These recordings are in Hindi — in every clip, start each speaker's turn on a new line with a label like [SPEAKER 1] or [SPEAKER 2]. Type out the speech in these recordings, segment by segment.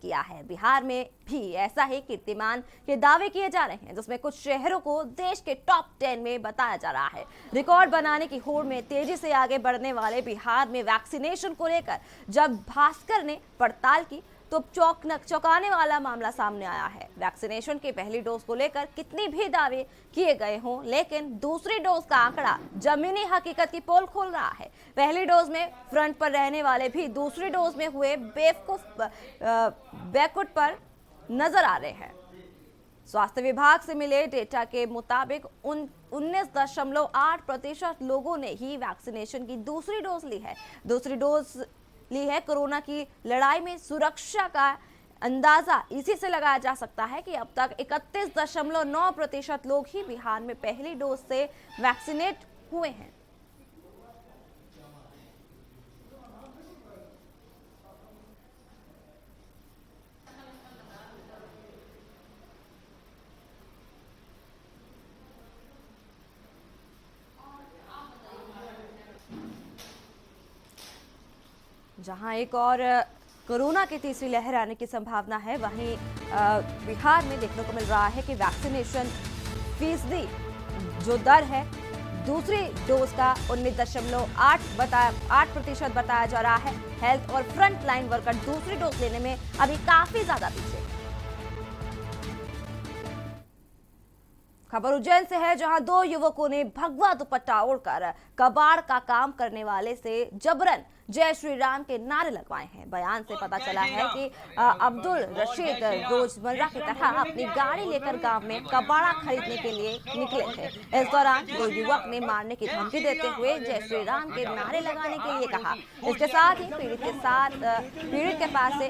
[SPEAKER 1] किया है। बिहार में भी ऐसा ही कीर्तिमान के दावे किए जा रहे हैं, जिसमें कुछ शहरों को देश के टॉप 10 में बताया जा रहा है। रिकॉर्ड बनाने की होड़ में तेजी से आगे बढ़ने वाले बिहार में वैक्सीनेशन को लेकर जब भास्कर ने पड़ताल की तो चौंकाने वाला मामला सामने आया है। वैक्सीनेशन की पहली डोज को लेकर कितनी भी दावे किए गए हों, लेकिन दूसरी डोज का आंकड़ा जमीनी हकीकत की पोल खोल रहा है। पहली डोज में फ्रंट पर रहने वाले भी दूसरी डोज में हुए बेवकूफ बैकफुट पर नजर आ रहे हैं। स्वास्थ्य विभाग से मिले डेटा के मुताबिक 19.8% लोगों ने ही वैक्सीनेशन की दूसरी डोज ली है। दूसरी डोज ली है। कोरोना की लड़ाई में सुरक्षा का अंदाजा इसी से लगाया जा सकता है कि अब तक 31.9% लोग ही बिहार में पहली डोज से वैक्सीनेट हुए हैं। जहां एक और कोरोना की तीसरी लहर आने की संभावना है, वहीं बिहार में देखने को मिल रहा है कि वैक्सीनेशन फीसदी जो दर है दूसरी डोज का 19.8% बताया जा रहा है। हेल्थ और फ्रंट लाइन वर्कर दूसरी डोज लेने में अभी काफी ज्यादा पीछे। खबर उज्जैन से है, जहां 2 युवकों ने भगवा दुपट्टा ओढ़कर कबाड़ का काम करने वाले से जबरन जय श्री राम के नारे लगवाए हैं। बयान से पता चला है कि अब्दुल रशीद रोजमर्रा की तरह अपनी गाड़ी लेकर गांव में कबाड़ा खरीदने के लिए निकले थे। इस दौरान 2 युवक ने मारने की धमकी देते हुए जय श्री राम के नारे लगाने के लिए कहा। इसके साथ ही पीड़ित के पास से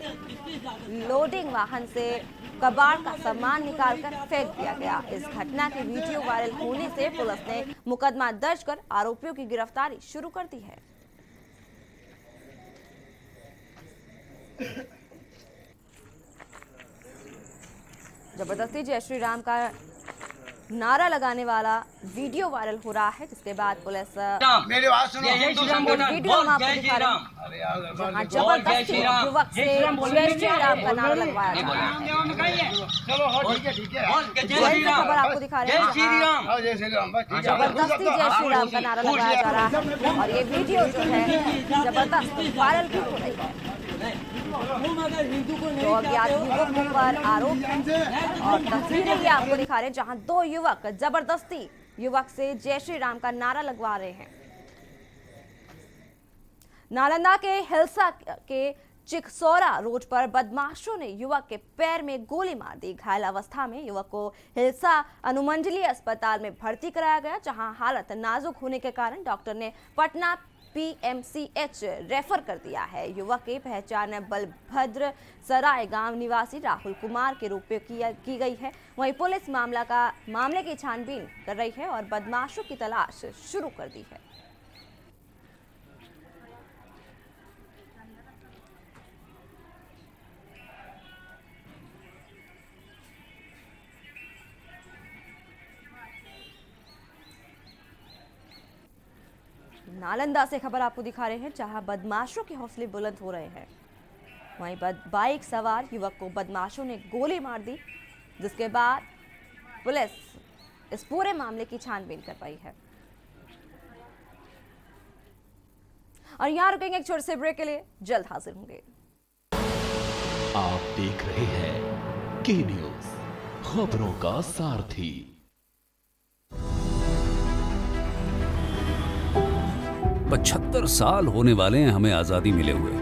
[SPEAKER 1] लोडिंग वाहन से कबाड़ का सामान निकालकर फेंक दिया गया। इस घटना की वीडियो वायरल होने से पुलिस ने मुकदमा दर्ज कर आरोपियों की गिरफ्तारी शुरू कर दी है। जबरदस्ती जय श्री राम का नारा लगाने वाला वीडियो वायरल हो रहा है, जिसके बाद पुलिस
[SPEAKER 2] मेरी बात सुनो,
[SPEAKER 1] वीडियो हम आपको दिखा रहे हैं, जहां जबरदस्ती युवक से जय श्री राम का नारा लगवाया जा रहा है। खबर आपको दिखा रहे हैं, जबरदस्ती जय श्री राम का नारा लगाया जा रहा है और ये वीडियो जो है जबरदस्त वायरल भी हो रही है। तो अज्ञात युवकों पर आरोप है और तस्वीरें भी आपको दिखा रहे हैं, जहां 2 युवक जबरदस्ती युवक से जय श्री राम का नारा लगवा रहे हैं। नालंदा के हिलसा के चिकसौरा रोड पर बदमाशों ने युवक के पैर में गोली मार दी। घायल अवस्था में युवक को हिलसा अनुमंडलीय अस्पताल में भर्ती कराया गया, जहां हालत नाजुक होने के कारण डॉक्टर ने पटना PMCH रेफर कर दिया है। युवक की पहचान बलभद्र सराय गांव निवासी राहुल कुमार के रूप में की गई है। वहीं पुलिस मामले की छानबीन कर रही है और बदमाशों की तलाश शुरू कर दी है। नालंदा से खबर आपको दिखा रहे हैं, जहां बदमाशों के हौसले बुलंद हो रहे हैं। वहीं बाइक सवार युवक को बदमाशों ने गोली मार दी, जिसके बाद पुलिस इस पूरे मामले की छानबीन कर पाई है। और यहां रुकेंगे एक छोटे से ब्रेक के लिए, जल्द हाजिर होंगे।
[SPEAKER 3] आप देख रहे हैं के न्यूज, खबरों का सारथी।
[SPEAKER 4] 75 साल होने वाले हैं हमें आजादी मिले हुए,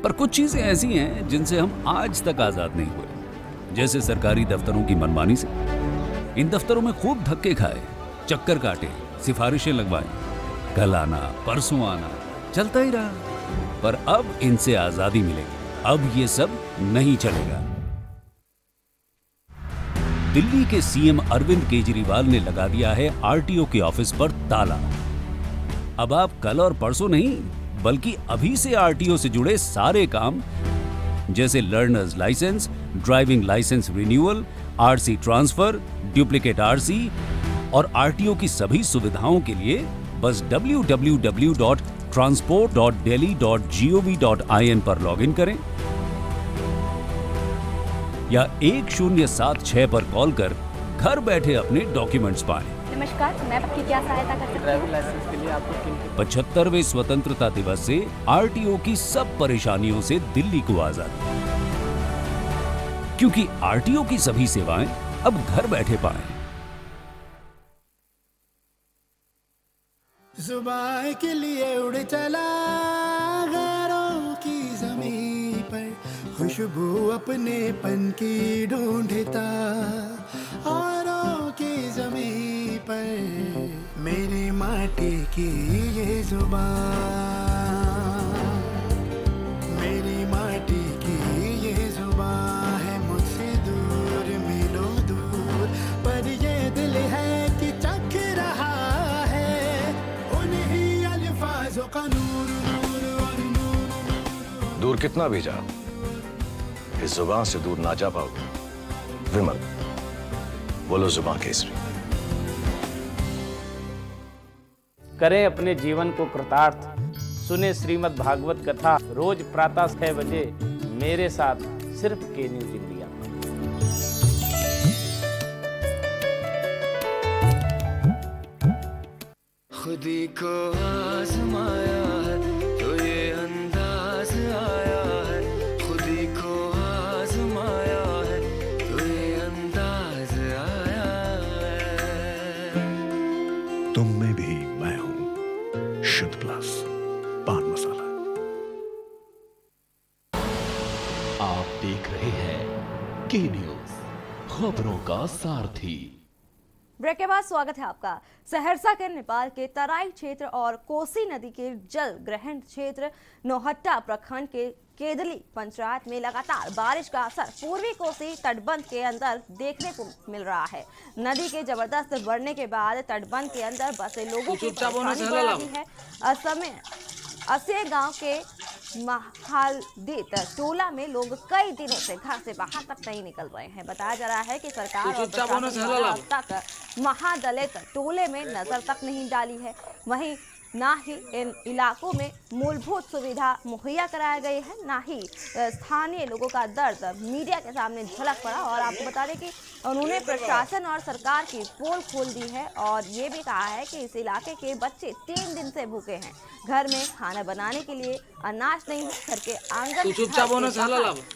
[SPEAKER 4] पर कुछ चीजें ऐसी हैं जिनसे हम आज तक आजाद नहीं हुए, जैसे सरकारी दफ्तरों की मनमानी से। इन दफ्तरों में खूब धक्के खाए, चक्कर काटे, सिफारिशें लगवाई, कल आना परसों आना, चलता ही रहा। पर अब इनसे आजादी मिलेगी, अब ये सब नहीं चलेगा। दिल्ली के सीएम अरविंद केजरीवाल ने लगा दिया है आरटीओ के ऑफिस पर ताला। अब आप कल और परसों नहीं, बल्कि अभी से आरटीओ से जुड़े सारे काम, जैसे learners licence, driving licence renewal, RC transfer, duplicate RC और आरटीओ की सभी सुविधाओं के लिए बस www.transport.delhi.gov.in पर लॉगिन करें। या 1076 पर कॉल कर घर बैठे अपने डॉक्यूमेंट्स पाएं।
[SPEAKER 2] नमस्कार, मैं आपकी क्या सहायता कर सकती हूँ?
[SPEAKER 5] ड्राइविंग लाइसेंस के लिए आपको किन
[SPEAKER 4] 75वें स्वतंत्रता दिवस से आरटीओ की सब परेशानियों से दिल्ली को आजादी, क्योंकि आरटीओ की सभी सेवाएं अब घर बैठे पाएं।
[SPEAKER 6] जुबान के लिए उड़ चला गैरों की ज़मीं पर, खुशबू अपने पन की ढूंढता औरों की ज़मीं पर, मेरी माटी की ये जुबान, मेरी माटी की ये जुबान है, मुझसे दूर मीलों दूर, पर ये दिल है कि चख रहा है उन्हीं अल्फाजों का नूर, नूर और नूर।
[SPEAKER 7] दूर कितना भी जा, इस जुबान से दूर ना जा पाओगे। विमल, बोलो जुबान केसरी।
[SPEAKER 5] करें अपने जीवन को कृतार्थ, सुने श्रीमद् भागवत कथा रोज प्रातः 6 बजे मेरे साथ सिर्फ के न्यूज इंडिया पर।
[SPEAKER 6] खुदी को आजमाया है तो ये अंदाज आया है, खुदी को आजमाया है तो ये अंदाज आया है।
[SPEAKER 7] तुम में भी मैं हूं, शुद्ध प्लस पान मसाला।
[SPEAKER 3] आप देख रहे हैं के न्यूज, खबरों का सारथी।
[SPEAKER 1] ब्रेक के बाद स्वागत है आपका। सहरसा के नेपाल के तराई क्षेत्र और कोसी नदी के जल ग्रहण क्षेत्र नौहट्टा प्रखंड के केदली पंचायत में लगातार बारिश का असर पूर्वी कोसी तटबंध के अंदर देखने को मिल रहा है। नदी के जबरदस्त बढ़ने के बाद तटबंध के अंदर बसे लोगों की परेशानी बढ़ रही है। असमय असे गांव के महालदीत टोला में लोग कई दिनों से घर से बाहर तक नहीं निकल रहे हैं। बताया जा रहा है कि सरकार और प्रशासन द्वारा अब तक महादलित टोले में नजर तक नहीं डाली है। वहीं ना ही इन इलाकों में मूलभूत सुविधा मुहैया कराया गए हैं, ना ही स्थानीय लोगों का दर्द मीडिया के सामने झलक पड़ा। और आपको बता दें कि उन्होंने प्रशासन और सरकार की पोल खोल दी है और ये भी कहा है कि इस इलाके के बच्चे 3 दिन से भूखे हैं। घर में खाना बनाने के लिए अनाज नहीं है। घर के आंगन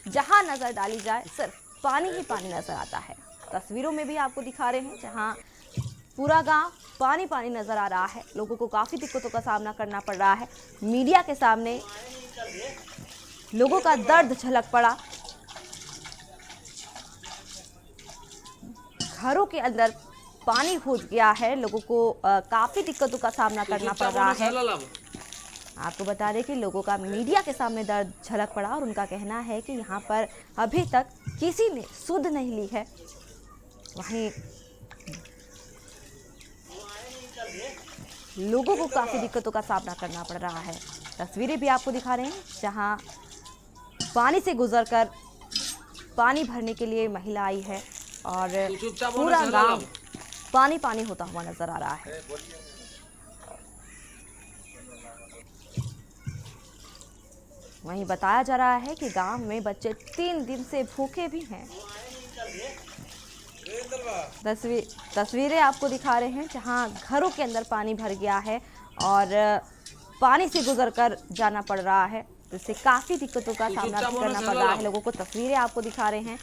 [SPEAKER 1] जहाँ नजर डाली जाए सिर्फ पानी ही पानी नजर आता है। तस्वीरों में भी आपको दिखा रहे हैं जहाँ पूरा गांव पानी पानी नजर आ रहा है। लोगों को काफी दिक्कतों का सामना करना पड़ रहा है। मीडिया के सामने लोगों का दर्द झलक पड़ा। घरों के अंदर पानी घुस गया है। लोगों को काफी दिक्कतों का सामना करना पड़ रहा है। आपको बता दें कि लोगों का मीडिया के सामने दर्द झलक पड़ा और उनका कहना है कि यहाँ पर अभी तक किसी ने सुध नहीं ली है। वहीं लोगों को काफी दिक्कतों का सामना करना पड़ रहा है। तस्वीरें भी आपको दिखा रहे हैं जहां पानी से गुजरकर पानी भरने के लिए महिला आई है और पूरा गांव पानी पानी होता हुआ नजर आ रहा है। वहीं बताया जा रहा है कि गांव में बच्चे 3 दिन से भूखे भी हैं। तस्वीरें आपको दिखा रहे हैं जहां घरों के अंदर पानी भर गया है और पानी से गुजरकर जाना पड़ रहा है, जिससे काफी दिक्कतों का सामना करना पड़ रहा है लोगों को। तस्वीरें आपको दिखा रहे हैं,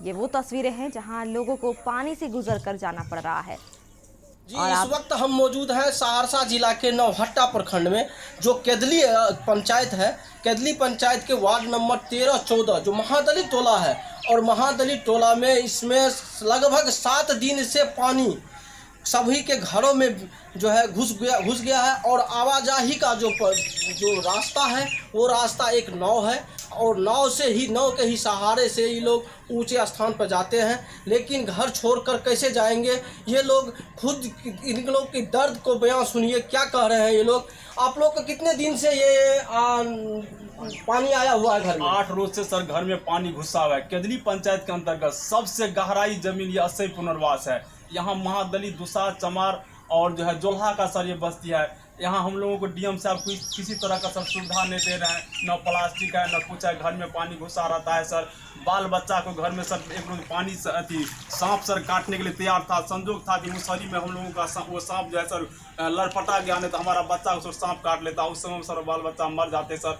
[SPEAKER 1] ये वो तस्वीरें हैं जहां लोगों को पानी से गुजरकर जाना पड़ रहा है।
[SPEAKER 8] जी, इस वक्त हम मौजूद हैं सहरसा जिला के नौहट्टा प्रखंड में, जो केदली पंचायत है। केदली पंचायत के वार्ड नंबर 13-14 जो महादलित टोला है, और महादलित टोला में इसमें लगभग 7 दिन से पानी सभी के घरों में जो है घुस गया है। और आवाजाही का जो रास्ता है वो रास्ता एक नाव है, और नाव के ही सहारे से ये लोग ऊंचे स्थान पर जाते हैं। लेकिन घर छोड़कर कैसे जाएंगे ये लोग? खुद इन लोग की दर्द को बयां सुनिए, क्या कह रहे हैं ये लोग। आप लोग को कितने दिन से ये पानी आया हुआ है घर में?
[SPEAKER 9] 8 रोज से सर घर में पानी घुसा हुआ है। केदली पंचायत के अंतर्गत सबसे गहराई जमीन ये 80 पुनर्वास है। यहाँ महादलित दुसा चमार और जो है जोल्हा का सर ये बस्ती है। यहाँ हम लोगों को डीएम साहब किसी तरह का सर सुविधा नहीं दे रहे हैं, न प्लास्टिक है न कुछ है, घर में पानी घुसा रहता है सर। बाल बच्चा को घर में सर एक रोज पानी से सांप सर काटने के लिए तैयार था, संजोग था कि मुसहरी में हम लोगों का वो सांप जो है सर लड़पटा गया, नहीं तो हमारा बच्चा को सर सांप काट लेता, उस समय सर बाल बच्चा मर जाते सर।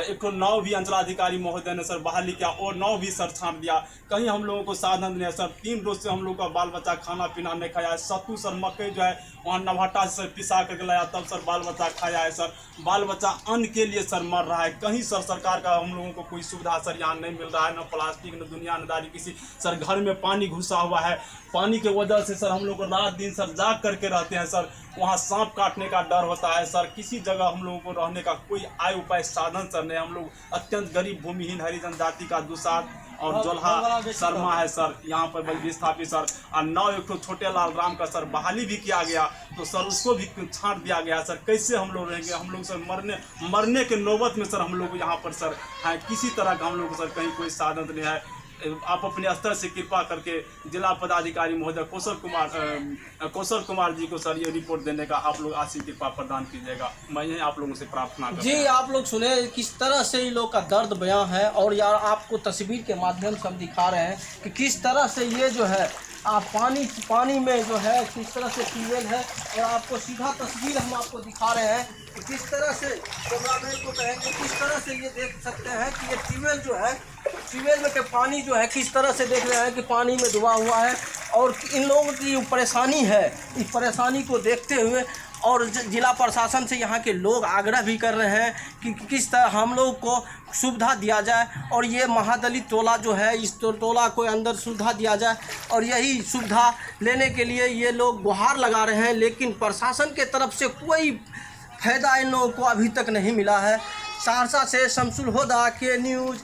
[SPEAKER 9] एक तो नाव भी अंचलाधिकारी महोदय ने सर बहाली किया और नाव भी सर छांट दिया, कहीं हम लोगों को साधन नहीं है सर। 3 रोज से हम लोग का बाल बच्चा खाना पीना नहीं खाया है। सत्तू सर मकई जो है वहाँ नवहट्टा से सर पिसा करके लाया, तब सर बाल बच्चा खाया है सर। बाल बच्चा अन्न के लिए सर मर रहा है, कहीं सर सरकार का हम लोगों को कोई सुविधा सर यहाँ नहीं मिल रहा है, न प्लास्टिक न दुनियादारी किसी। सर घर में पानी घुसा हुआ है, पानी के वजह से सर हम लोग को रात दिन सर जाग करके रहते हैं सर। वहाँ सांप काटने का डर होता है सर। किसी जगह हम लोगों को रहने का कोई आय उपाय साधन सर नहीं। हम लोग अत्यंत गरीब भूमिहीन हरिजन जाति का दुसाध और जोल्हा शर्मा है सर यहाँ पर विस्थापित सर। और 9 एक तो छोटे लाल राम का सर बहाली भी किया गया, तो सर उसको भी छांट दिया गया सर। कैसे हम लोग रहेंगे? हम लोग सर मरने के नौबत में सर हम लोग यहाँ पर सर है। किसी तरह का हम लोग सर कहीं कोई साधन नहीं है। आप अपने स्तर से कृपा करके जिला पदाधिकारी महोदय कौशल कुमार जी को सर ये रिपोर्ट देने का आप लोग आशीष कृपा प्रदान कीजिएगा। मैं यही आप लोगों से प्रार्थना करता हूं।
[SPEAKER 8] जी आप लोग सुने किस तरह से इन लोग का दर्द बयां है, और यार आपको तस्वीर के माध्यम से हम दिखा रहे हैं कि किस तरह से ये जो है आप पानी में जो है किस तरह से ट्यूबवेल है, और आपको सीधा तस्वीर हम आपको दिखा रहे हैं कि किस तरह से कैमरामैन को कहेंगे किस तरह से ये देख सकते हैं कि ये ट्यूबवेल जो है ट्यूबवेल में के पानी जो है किस तरह से देख रहे हैं कि पानी में डूबा हुआ है। और इन लोगों की परेशानी है, इस परेशानी को देखते हुए और जिला प्रशासन से यहाँ के लोग आग्रह भी कर रहे हैं कि किस तरह हम लोग को सुविधा दिया जाए, और ये महादलित टोला जो है इस टोला को अंदर सुविधा दिया जाए। और यही सुविधा लेने के लिए ये लोग गुहार लगा रहे हैं, लेकिन प्रशासन के तरफ से कोई फायदा इन लोगों को अभी तक नहीं मिला है। सहरसा से शमसुल होदा के न्यूज़।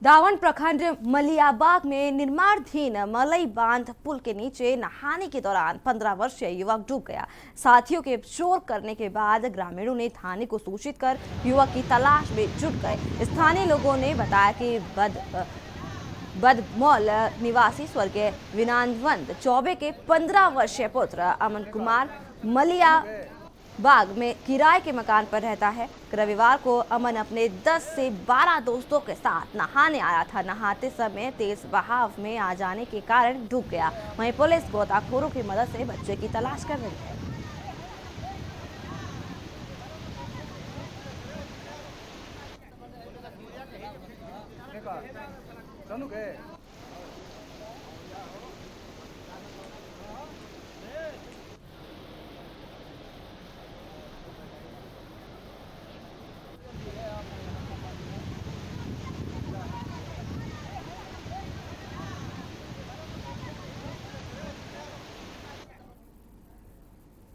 [SPEAKER 1] दावन प्रखंड मलियाबाग में निर्माणाधीन मलई बांध पुल के नीचे नहाने के दौरान 15 वर्षीय युवक डूब गया। साथियों के शोर करने के बाद ग्रामीणों ने थाने को सूचित कर युवक की तलाश में जुट गए। स्थानीय लोगों ने बताया कि बदमौल निवासी स्वर्गीय विनानवंत चौबे के 15 वर्षीय पुत्र अमन कुमार मलियाबाग में किराए के मकान पर रहता है। रविवार को अमन अपने 10 से 12 दोस्तों के साथ नहाने आया था। नहाते समय तेज बहाव में आ जाने के कारण डूब गया। वहीं पुलिस गोताखोरों की मदद से बच्चे की तलाश कर रही है।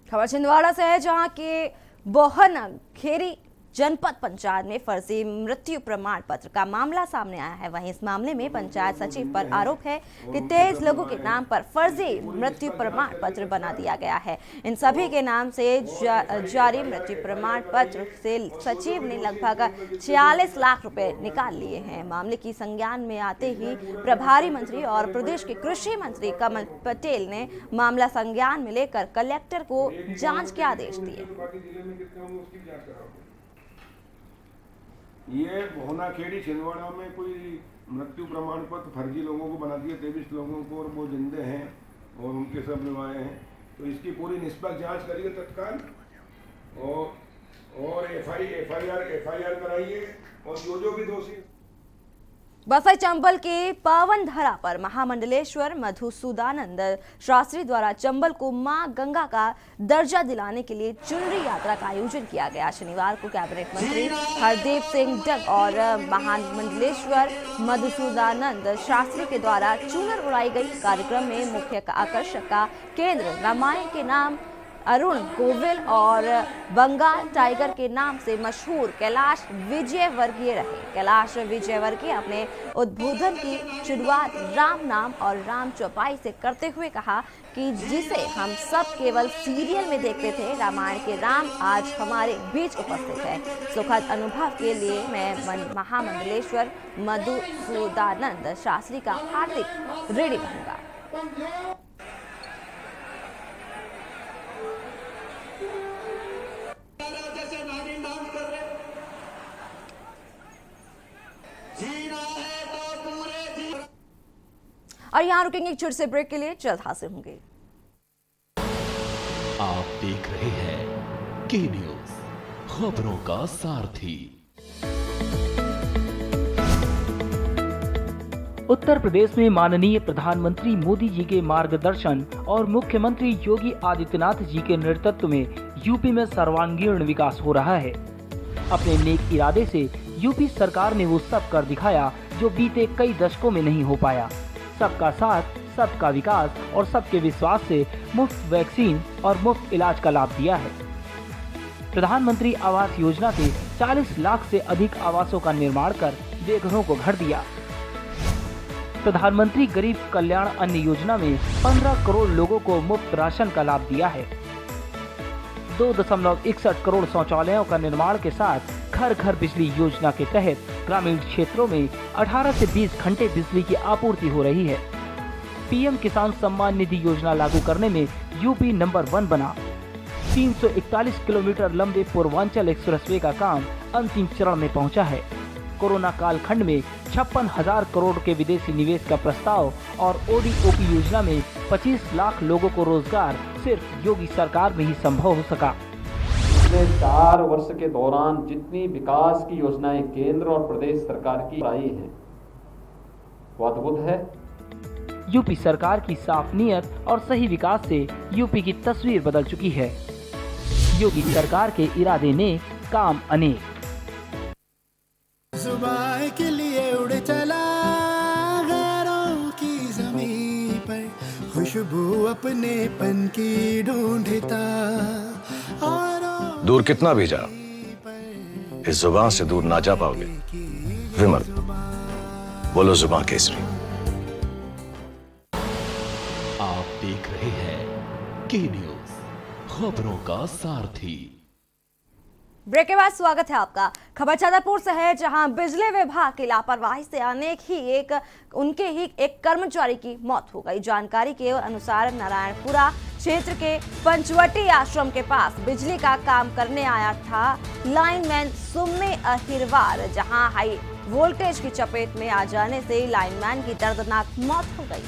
[SPEAKER 1] खबर छिंदवाड़ा से है, जहां के बोहन खेरी जनपद पंचायत में फर्जी मृत्यु प्रमाण पत्र का मामला सामने आया है। वहीं इस मामले में पंचायत सचिव पर आरोप है कि 23 लोगों के नाम पर फर्जी मृत्यु प्रमाण पत्र बना दिया गया है। इन सभी के नाम से जारी मृत्यु प्रमाण पत्र से सचिव ने लगभग 46 लाख रुपए निकाल लिए हैं। मामले की संज्ञान में आते ही प्रभारी मंत्री और प्रदेश के कृषि मंत्री कमल पटेल ने मामला संज्ञान में लेकर कलेक्टर को जाँच के आदेश दिए।
[SPEAKER 10] ये बोहनाखेड़ी छिंदवाड़ा में कोई मृत्यु प्रमाण पत्र फर्जी लोगों को बना दिए 23 लोगों को, और वो जिंदे हैं और उनके सब निभाए हैं। तो इसकी पूरी निष्पक्ष जांच करिए तत्काल, और एफआईआर कराइए, और जो भी दोषी।
[SPEAKER 1] बसई चंबल के पावन धरा पर महामंडलेश्वर मधुसूदानंद शास्त्री द्वारा चंबल को मां गंगा का दर्जा दिलाने के लिए चुनरी यात्रा का आयोजन किया गया। शनिवार को कैबिनेट मंत्री हरदीप सिंह डग और महामंडलेश्वर मधुसूदानंद शास्त्री के द्वारा चुनर उड़ाई गई। कार्यक्रम में मुख्य आकर्षक का केंद्र रामायण के नाम अरुण गोविल और बंगाल टाइगर के नाम से मशहूर कैलाश विजयवर्गीय रहे। कैलाश विजयवर्गीय अपने उद्बोधन की शुरुआत राम नाम और राम चौपाई से करते हुए कहा कि जिसे हम सब केवल सीरियल में देखते थे, रामायण के राम आज हमारे बीच उपस्थित है। सुखद अनुभव के लिए मैं महामंडलेश्वर मधुसूदानंद शास्त्री का हार्दिक ऋणी रहूंगा। और यहाँ रुकेंगे एक छोटे से ब्रेक के लिए, जल्द हाजिर होंगे।
[SPEAKER 3] आप देख रहे हैं के न्यूज, खबरों का सारथी।
[SPEAKER 11] उत्तर प्रदेश में माननीय प्रधानमंत्री मोदी जी के मार्गदर्शन और मुख्यमंत्री योगी आदित्यनाथ जी के नेतृत्व में यूपी में सर्वांगीण विकास हो रहा है। अपने नेक इरादे से यूपी सरकार ने वो सब कर दिखाया जो बीते कई दशकों में नहीं हो पाया। सबका साथ, सबका विकास और सबके विश्वास से मुफ्त वैक्सीन और मुफ्त इलाज का लाभ दिया है। प्रधानमंत्री आवास योजना से 40 लाख से अधिक आवासों का निर्माण कर बेघरों को घर दिया। प्रधानमंत्री गरीब कल्याण अन्न योजना में 15 करोड़ लोगों को मुफ्त राशन का लाभ दिया है। 2.61 करोड़ शौचालयों का निर्माण के साथ घर घर बिजली योजना के तहत ग्रामीण क्षेत्रों में 18 से 20 घंटे बिजली की आपूर्ति हो रही है। पीएम किसान सम्मान निधि योजना लागू करने में यूपी नंबर 1 बना। 341 किलोमीटर लंबे पूर्वांचल एक्सप्रेसवे का काम अंतिम चरण में पहुंचा है। कोरोना कालखंड में 56,000 करोड़ के विदेशी निवेश का प्रस्ताव और ओडीओपी योजना में 25 लाख लोगों को रोजगार सिर्फ योगी सरकार में ही संभव हो सका।
[SPEAKER 12] पिछले 4 वर्ष के दौरान जितनी विकास की योजनाएं केंद्र और प्रदेश सरकार की आई हैं, वो अद्भुत है।
[SPEAKER 11] यूपी सरकार की साफ नीयत और सही विकास से यूपी की तस्वीर बदल चुकी है। योगी सरकार के इरादे नेक, काम अनेक।
[SPEAKER 6] जुबान के लिए उड़ चला गैरों की ज़मीं पर, खुशबू अपनेपन की ढूंढता।
[SPEAKER 7] दूर कितना भी जा, इस जुबान से दूर ना जा पाओगे। विमल, बोलो जुबान केसरी।
[SPEAKER 3] आप देख रहे हैं के न्यूज, खबरों का सारथी।
[SPEAKER 1] ब्रेक के बाद स्वागत है आपका। खबर छतरपुर से है, जहां बिजली विभाग की लापरवाही से उनके ही एक कर्मचारी की मौत हो गई। जानकारी के अनुसार नारायणपुरा क्षेत्र के पंचवटी आश्रम के पास बिजली का काम करने आया था लाइनमैन सुम्मे अहिरवार, जहां हाई वोल्टेज की चपेट में आ जाने से लाइनमैन की दर्दनाक मौत हो गई।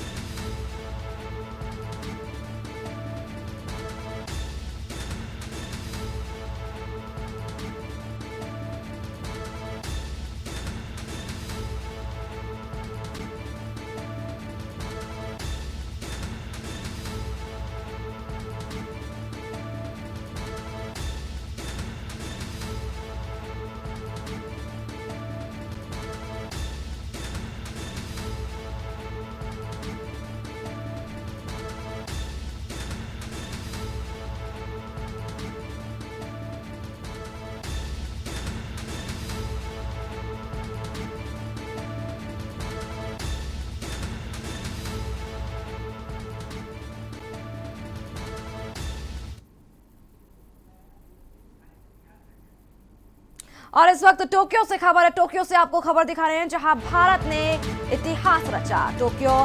[SPEAKER 1] और इस वक्त टोक्यो से खबर है। टोक्यो से आपको खबर दिखा रहे हैं, जहां भारत ने इतिहास रचा। टोक्यो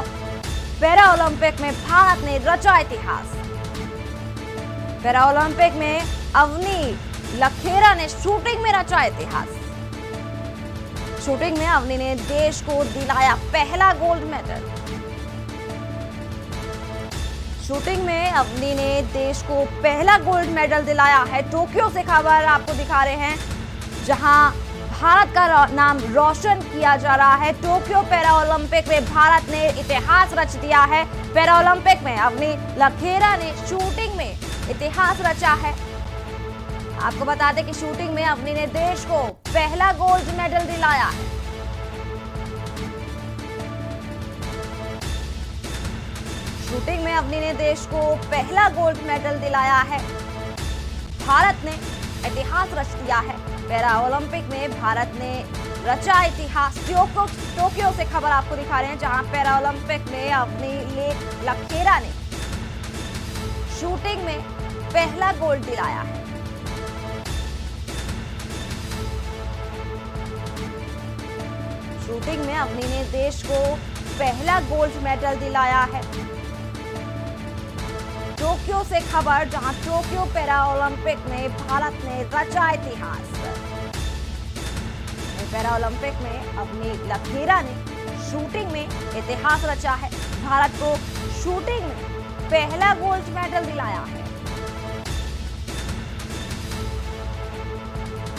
[SPEAKER 1] पैरा ओलंपिक में भारत ने रचा इतिहास। पैरा ओलंपिक में अवनी लखेरा ने शूटिंग में रचा इतिहास। शूटिंग में अवनी ने देश को दिलाया पहला गोल्ड मेडल। शूटिंग में अवनी ने देश को पहला गोल्ड मेडल दिलाया है। टोक्यो से खबर आपको दिखा रहे हैं, जहां भारत का नाम रोशन किया जा रहा है। टोक्यो पैरा ओलंपिक में भारत ने इतिहास रच दिया है। पैरा ओलंपिक में अवनी लखेरा ने शूटिंग में इतिहास रचा है। आपको बता दें कि शूटिंग में अवनी ने देश को पहला गोल्ड मेडल दिलाया है। शूटिंग में अवनी ने देश को पहला गोल्ड मेडल दिलाया है। भारत ने इतिहास रच दिया है। पैरा ओलंपिक में भारत ने रचा इतिहास। टोक्यो से खबर आपको दिखा रहे हैं, जहां पैरा ओलंपिक में अवनी लखेरा ने शूटिंग में पहला गोल्ड दिलाया है। शूटिंग में अवनी ने देश को पहला गोल्ड मेडल दिलाया है। टोक्यो से खबर, जहां टोक्यो पैरा ओलंपिक में भारत ने रचा इतिहास। पैरा ओलंपिक में अवनी लखेरा ने शूटिंग में इतिहास रचा है। भारत को शूटिंग में पहला गोल्ड मेडल दिलाया है।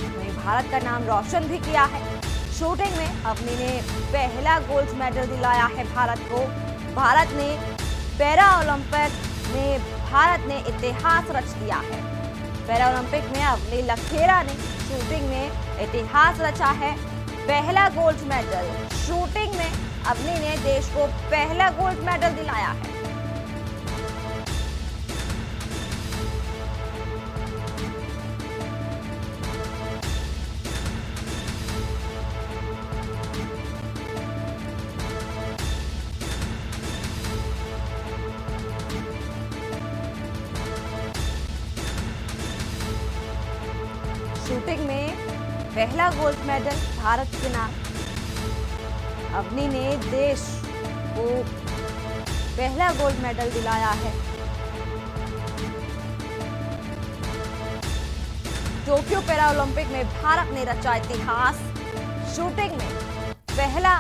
[SPEAKER 1] वहीं भारत का नाम रोशन भी किया है। शूटिंग में अवनी ने पहला गोल्ड मेडल दिलाया है भारत को। भारत ने पैरा ओलंपिक में भारत ने इतिहास रच दिया है। पैरा ओलंपिक में अवनी लखेरा ने शूटिंग में इतिहास रचा है। पहला गोल्ड मेडल शूटिंग में अवनी ने देश को पहला गोल्ड मेडल दिलाया है। शूटिंग में पहला गोल्ड मेडल भारत के नाम। अवनी ने देश को पहला गोल्ड मेडल दिलाया है। टोक्यो पैरा ओलंपिक में भारत ने रचा इतिहास। शूटिंग में पहला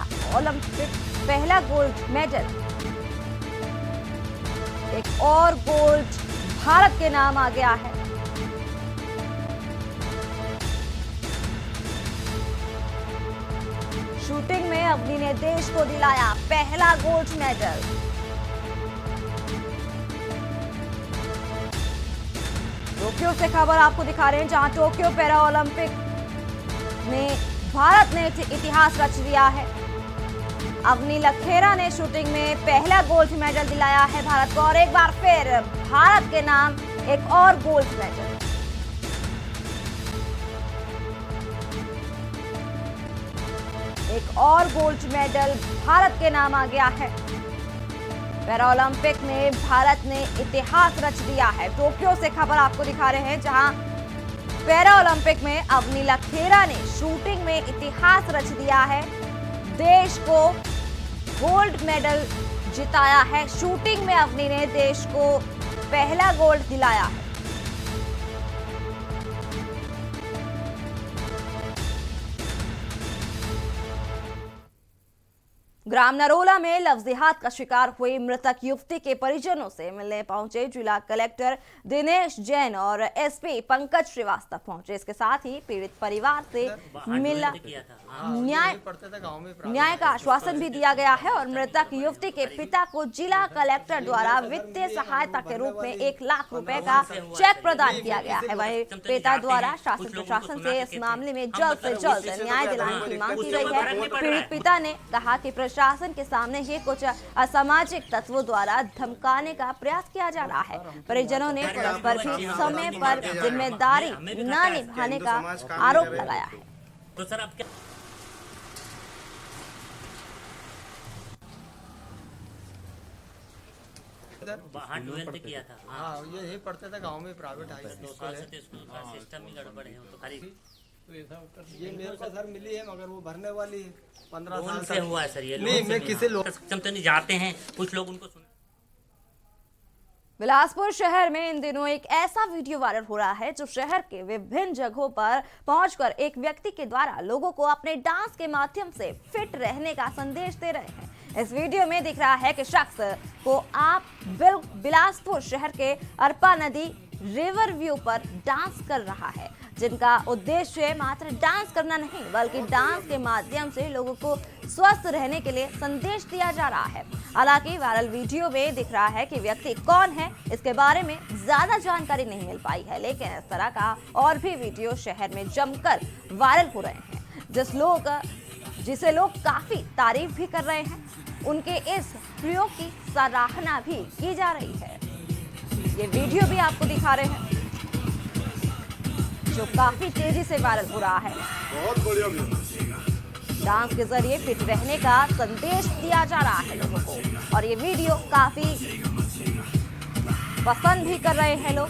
[SPEAKER 1] गोल्ड मेडल। एक और गोल्ड भारत के नाम आ गया है। शूटिंग में अवनी ने देश को दिलाया पहला गोल्ड मेडल। टोक्यो से खबर आपको दिखा रहे हैं, जहां टोक्यो पैरा ओलंपिक में भारत ने इतिहास रच दिया है। अवनी लखेरा ने शूटिंग में पहला गोल्ड मेडल दिलाया है भारत को, और एक बार फिर भारत के नाम एक और गोल्ड मेडल। एक और गोल्ड मेडल भारत के नाम आ गया है। पैरा ओलंपिक में भारत ने इतिहास रच दिया है। टोक्यो से खबर आपको दिखा रहे हैं, जहां पैरा ओलंपिक में अवनी लखेरा ने शूटिंग में इतिहास रच दिया है। देश को गोल्ड मेडल जिताया है। शूटिंग में अवनी ने देश को पहला गोल्ड दिलाया है। ग्राम नरोला में लफ्जिहात का शिकार हुई मृतक युवती के परिजनों से मिलने पहुंचे जिला कलेक्टर दिनेश जैन और एसपी पंकज श्रीवास्तव पहुंचे। इसके साथ ही पीड़ित परिवार से मिला न्याय का आश्वासन भी दिया गया है और मृतक युवती के पिता को जिला कलेक्टर द्वारा वित्तीय सहायता के रूप में 1 लाख रुपए का चेक प्रदान किया गया है। वहीं पिता द्वारा शासन प्रशासन से इस मामले में जल्द से जल्द न्याय दिलाने की मांग की गई है। पीड़ित पिता ने कहा कि प्रशासन के सामने ही कुछ असामाजिक तत्वों द्वारा धमकाने का प्रयास किया जा रहा है। परिजनों ने पुलिस पर भी समय पर जिम्मेदारी न निभाने का आरोप लगाया है।
[SPEAKER 13] तो सर आप क्या बाहर 12th किया था?
[SPEAKER 8] हाँ, ये यही पढ़ते थे गांव में, प्राइवेट हाई स्कूल है।
[SPEAKER 13] स्कूल का सिस्टम ही गड़बड़ है, तो खाली
[SPEAKER 8] ये मेरे को सर मिली है, मगर वो भरने वाली 15 साल
[SPEAKER 13] से हुआ है सर। ये
[SPEAKER 8] नहीं, मैं किसी लोग
[SPEAKER 13] सक्षम तो नहीं जाते हैं, कुछ लोग उनको सुन।
[SPEAKER 1] बिलासपुर शहर में इन दिनों एक ऐसा वीडियो वायरल हो रहा है जो शहर के विभिन्न जगहों पर पहुंचकर एक व्यक्ति के द्वारा लोगों को अपने डांस के माध्यम से फिट रहने का संदेश दे रहे हैं। इस वीडियो में दिख रहा है कि शख्स को आप बिलासपुर शहर के अरपा नदी रिवर व्यू पर डांस कर रहा है, जिनका उद्देश्य मात्र डांस करना नहीं बल्कि डांस के माध्यम से लोगों को स्वस्थ रहने के लिए संदेश दिया जा रहा है। हालांकि वायरल वीडियो में दिख रहा है कि व्यक्ति कौन है, इसके बारे में ज्यादा जानकारी नहीं मिल पाई है, लेकिन इस तरह का और भी वीडियो शहर में जमकर वायरल हो रहे हैं, जिसे लोग काफी तारीफ भी कर रहे हैं। उनके इस प्रयोग की सराहना भी की जा रही है। ये वीडियो भी आपको दिखा रहे हैं जो काफी तेजी से वायरल हो रहा है।
[SPEAKER 10] बहुत बढ़िया वीडियो।
[SPEAKER 1] डांस के जरिए फिट रहने का संदेश दिया जा रहा है लोगों को, और ये वीडियो काफी पसंद भी कर रहे हैं लोग।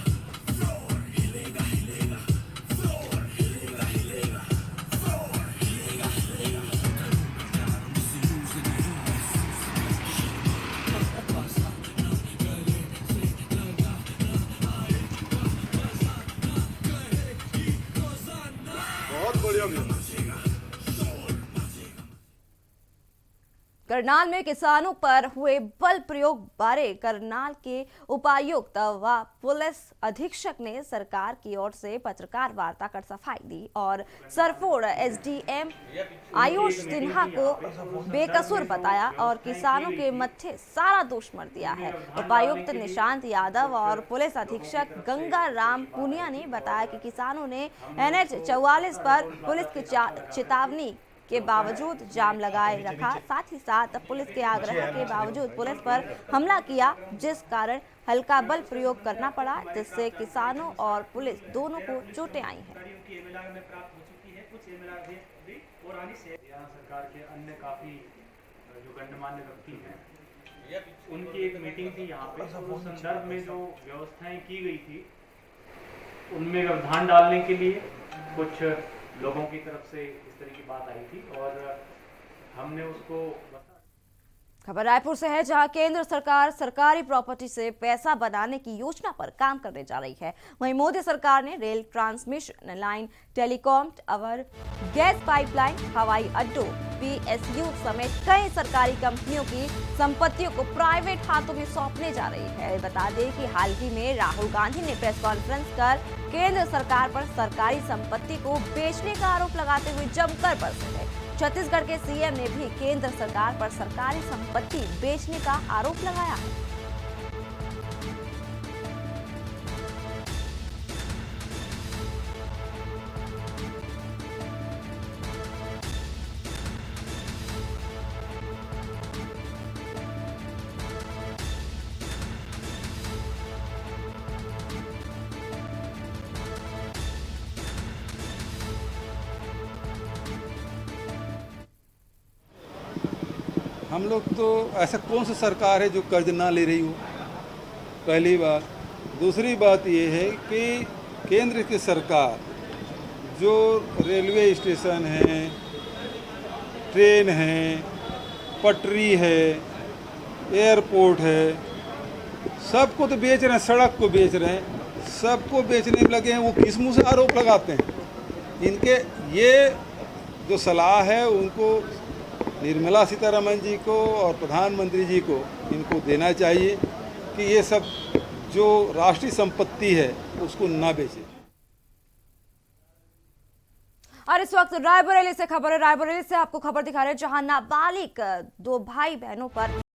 [SPEAKER 1] करनाल में किसानों पर हुए बल प्रयोग बारे करनाल के उपायुक्त व पुलिस अधीक्षक ने सरकार की ओर से पत्रकार वार्ता कर सफाई दी और सरफोड़ एसडीएम आयुष सिन्हा को बेकसूर बताया और किसानों के मत्थे सारा दोष मर दिया है। उपायुक्त निशांत यादव और पुलिस अधीक्षक गंगा राम पुनिया ने बताया कि किसानों ने NH 44 पर पुलिस की चेतावनी के बावजूद जाम लगाए रखा, साथ ही साथ पुलिस के आग्रह के बावजूद पुलिस पर हमला किया, जिस कारण हल्का बल प्रयोग करना पड़ा, जिससे किसानों और पुलिस दोनों को चोटें आई हैं।
[SPEAKER 14] सरकार के अन्य काफी जो गणमान्य व्यक्ति हैं, उनकी एक मीटिंग थी यहाँ पे, उस संदर्भ में जो व्यवस्थाएं की गई थी उनमें व्यवधान डालने के लिए कुछ लोगों की तरफ से इस तरह की बात आई थी और हमने उसको।
[SPEAKER 1] खबर रायपुर से है, जहां केंद्र सरकार सरकारी प्रॉपर्टी से पैसा बनाने की योजना पर काम करने जा रही है। वहीं मोदी सरकार ने rail transmission line, telecom tower, gas pipeline, हवाई अड्डों, PSU समेत कई सरकारी कंपनियों की संपत्तियों को प्राइवेट हाथों में सौंपने जा रही है। बता दें कि हाल ही में राहुल गांधी ने प्रेस कॉन्फ्रेंस कर केंद्र सरकार पर सरकारी संपत्ति को बेचने का आरोप लगाते हुए जमकर बरसे थे। छत्तीसगढ़ के सीएम ने भी केंद्र सरकार पर सरकारी संपत्ति बेचने का आरोप लगाया है।
[SPEAKER 15] हम लोग तो ऐसा कौन सा सरकार है जो कर्ज ना ले रही हो, पहली बात। दूसरी बात ये है कि केंद्र की सरकार जो रेलवे स्टेशन है, ट्रेन है, पटरी है, एयरपोर्ट है, सबको तो बेच रहे हैं, सड़क को बेच रहे हैं, सबको बेचने में लगे हैं। वो किस मुँह से आरोप लगाते हैं? इनके ये जो सलाह है उनको निर्मला सीतारमण जी को और प्रधानमंत्री जी को इनको देना चाहिए कि ये सब जो राष्ट्रीय संपत्ति है उसको ना बेचें।
[SPEAKER 1] और इस वक्त रायबरेली से खबर है। रायबरेली से आपको खबर दिखा रहे हैं, जहां नाबालिग 2 भाई बहनों पर